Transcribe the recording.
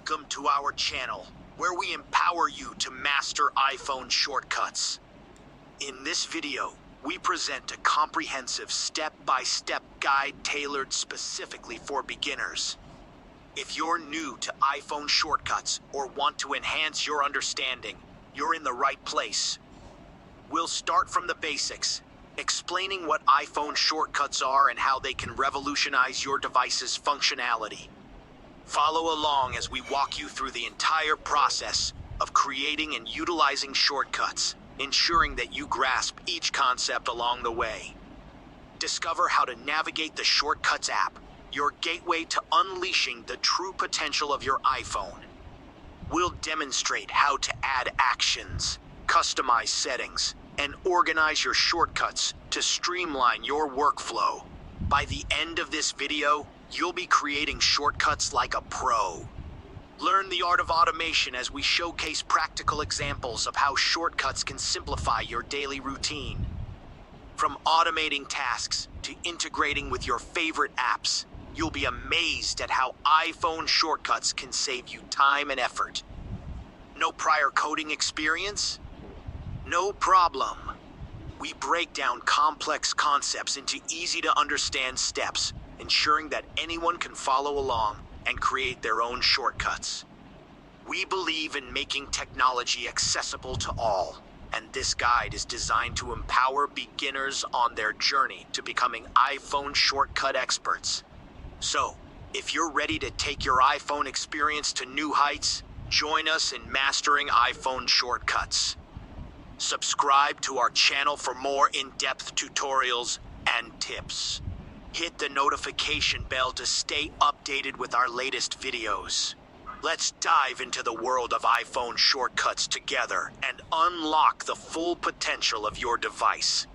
Welcome to our channel, where we empower you to master iPhone shortcuts. In this video, we present a comprehensive step-by-step guide tailored specifically for beginners. If you're new to iPhone shortcuts or want to enhance your understanding, you're in the right place. We'll start from the basics, explaining what iPhone shortcuts are and how they can revolutionize your device's functionality. Follow along as we walk you through the entire process of creating and utilizing shortcuts, ensuring that you grasp each concept along the way. Discover how to navigate the Shortcuts app, your gateway to unleashing the true potential of your iPhone. We'll demonstrate how to add actions, customize settings, and organize your shortcuts to streamline your workflow. By the end of this video, you'll be creating shortcuts like a pro. Learn the art of automation as we showcase practical examples of how shortcuts can simplify your daily routine. From automating tasks to integrating with your favorite apps, you'll be amazed at how iPhone shortcuts can save you time and effort. No prior coding experience? No problem. We break down complex concepts into easy-to-understand steps, ensuring that anyone can follow along and create their own shortcuts. We believe in making technology accessible to all, and this guide is designed to empower beginners on their journey to becoming iPhone shortcut experts. So, if you're ready to take your iPhone experience to new heights, join us in mastering iPhone shortcuts. Subscribe to our channel for more in-depth tutorials and tips. Hit the notification bell to stay updated with our latest videos. Let's dive into the world of iPhone shortcuts together and unlock the full potential of your device.